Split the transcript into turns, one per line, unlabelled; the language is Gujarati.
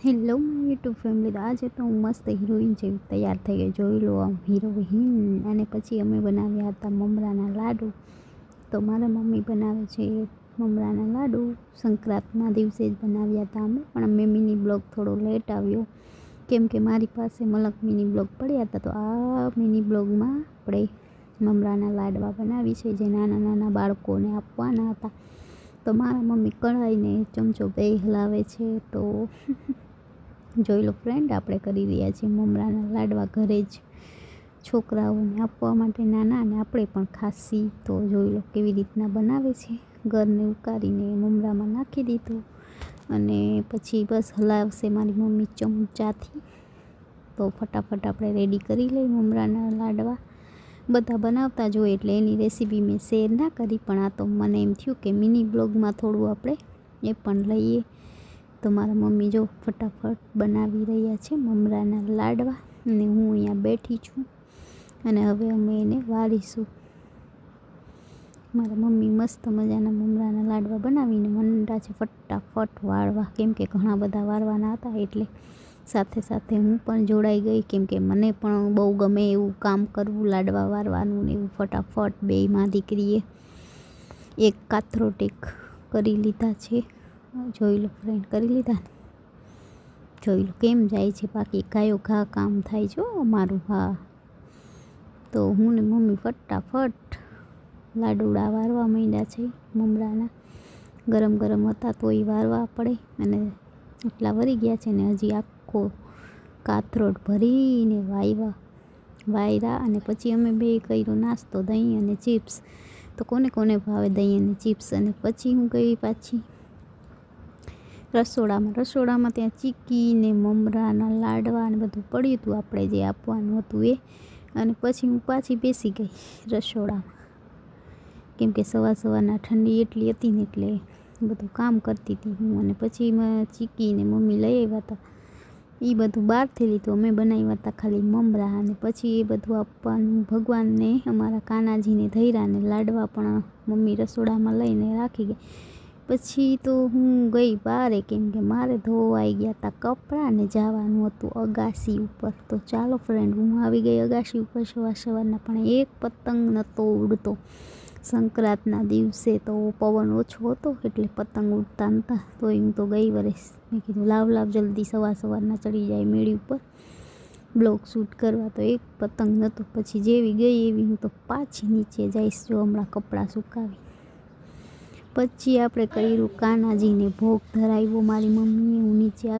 Hello my YouTube family. તો આજે તો હું મસ્ત હિરોઈન જેવી તૈયાર થઈ ગઈ. જોઈ લો આમ હિરોઈન. અને પછી અમે બનાવ્યા હતા મમરાના લાડુ. તો મારા મમ્મી બનાવે છે મમરાના લાડુ. સંક્રાંતના દિવસે જ બનાવ્યા હતા અમે, પણ અમે મિની બ્લોગ થોડો લેટ આવ્યો કેમ કે મારી પાસે મલક મિની બ્લોગ પડ્યા હતા. તો આ મિની બ્લોગમાં આપણે મમરાના લાડવા બનાવી છે જે નાના નાના બાળકોને આપવાના હતા. તો મારા મમ્મી કઢાઈને ચમચો બે હલાવે છે. તો જોઈ લો ફ્રેન્ડ, આપણે કરી રહ્યા છીએ મમરાના લાડવા ઘરે જ છોકરાઓને આપવા માટે નાના, અને આપણે પણ ખાસી. તો જોઈ લો કેવી રીતના બનાવે છે. ઘરને ઉકાળીને મમરામાં નાખી દીધું અને પછી બસ હલાવશે મારી મમ્મી ચમચાથી. તો ફટાફટ આપણે રેડી કરી લઈએ મમરાના લાડવા. બધા બનાવતા જોઈએ એટલે એની રેસીપી મેં શેર ના કરી, પણ આ તો મને એમ થયું કે મિની બ્લોગમાં થોડું આપણે એ પણ લઈએ. તો મારા મમ્મી જો ફટાફટ બનાવી રહ્યા છે મમરાના લાડવા, અને હું અહીંયા બેઠી છું અને હવે અમે એને વાળીશું. મારા મમ્મી મસ્ત મજાના મમરાના લાડવા બનાવીને મંડા છે ફટાફટ વાળવા, કેમ કે ઘણા બધા વાળવાના હતા એટલે સાથે સાથે હું પણ જોડાઈ ગઈ, કેમ કે મને પણ બહુ ગમે એવું કામ કરવું, લાડવા વાળવાનું ને એવું. ફટાફટ બેયમાં દીકરીએ એક કાથરોટેક કરી લીધા છે. જોઈ લો ફ્રેન્ડ, કરી લીધા. જોઈ લો કેમ જાય છે, બાકી ગાયો ઘા કામ થાય છે અમારું. હા, તો હું ને મમ્મી ફટાફટ લાડુડા વારવા માંડ્યા છે મમરાના. ગરમ ગરમ હતા તોય વારવા પડે, અને એટલા વરી ગયા છે ને હજી આખો કાથરોટ ભરીને વાયરા. અને પછી અમે બે કર્યો નાસ્તો, દહીં અને ચિપ્સ. તો કોને કોને ભાવે દહીં અને ચિપ્સ. અને પછી હું ગઈ પાછી રસોડામાં ત્યાં ચીક્કી ને મમરાના લાડવા ને બધું પડ્યું હતું આપણે જે આપવાનું હતું એ. અને પછી હું પાછી બેસી ગઈ રસોડામાં, કેમ કે સવારના ઠંડી એટલી હતી ને એટલે બધું કામ કરતી હતી હું. અને પછી ચીક્કીને મમ્મી લઈ આવ્યા હતા, એ બધું બહારથી લીધું. અમે બનાવ્યા હતા ખાલી મમરા. અને પછી એ બધું આપવાનું ભગવાનને, અમારા કાનાજીને ધૈરાને લાડવા પણ મમ્મી રસોડામાં લઈને રાખી ગઈ. પછી તો હું ગઈ બારે, કેમ કે મારે ધોવાઈ ગયા હતા કપડાં ને જવાનું હતું અગાસી ઉપર. તો ચાલો ફ્રેન્ડ, હું આવી ગઈ અગાસી ઉપર સવારના, પણ એક પતંગ નહોતો ઉડતો. સંક્રાંતના દિવસે તો પવન ઓછો હતો એટલે પતંગ ઉડતા નહોતા. તો હું તો ગઈ વરસ મેં કીધું લાવ જલ્દી સવારના ચડી જાય મેળી ઉપર બ્લોગ શૂટ કરવા. તો એક પતંગ નહોતો. પછી જેવી ગઈ એવી હું તો પાછી નીચે જઈશ, જો હમણાં કપડાં સુકાવી. પછી આપણે કર્યું કાનાજીને ભોગ ધરાવ્યો મારી મમ્મીએ. હું નીચે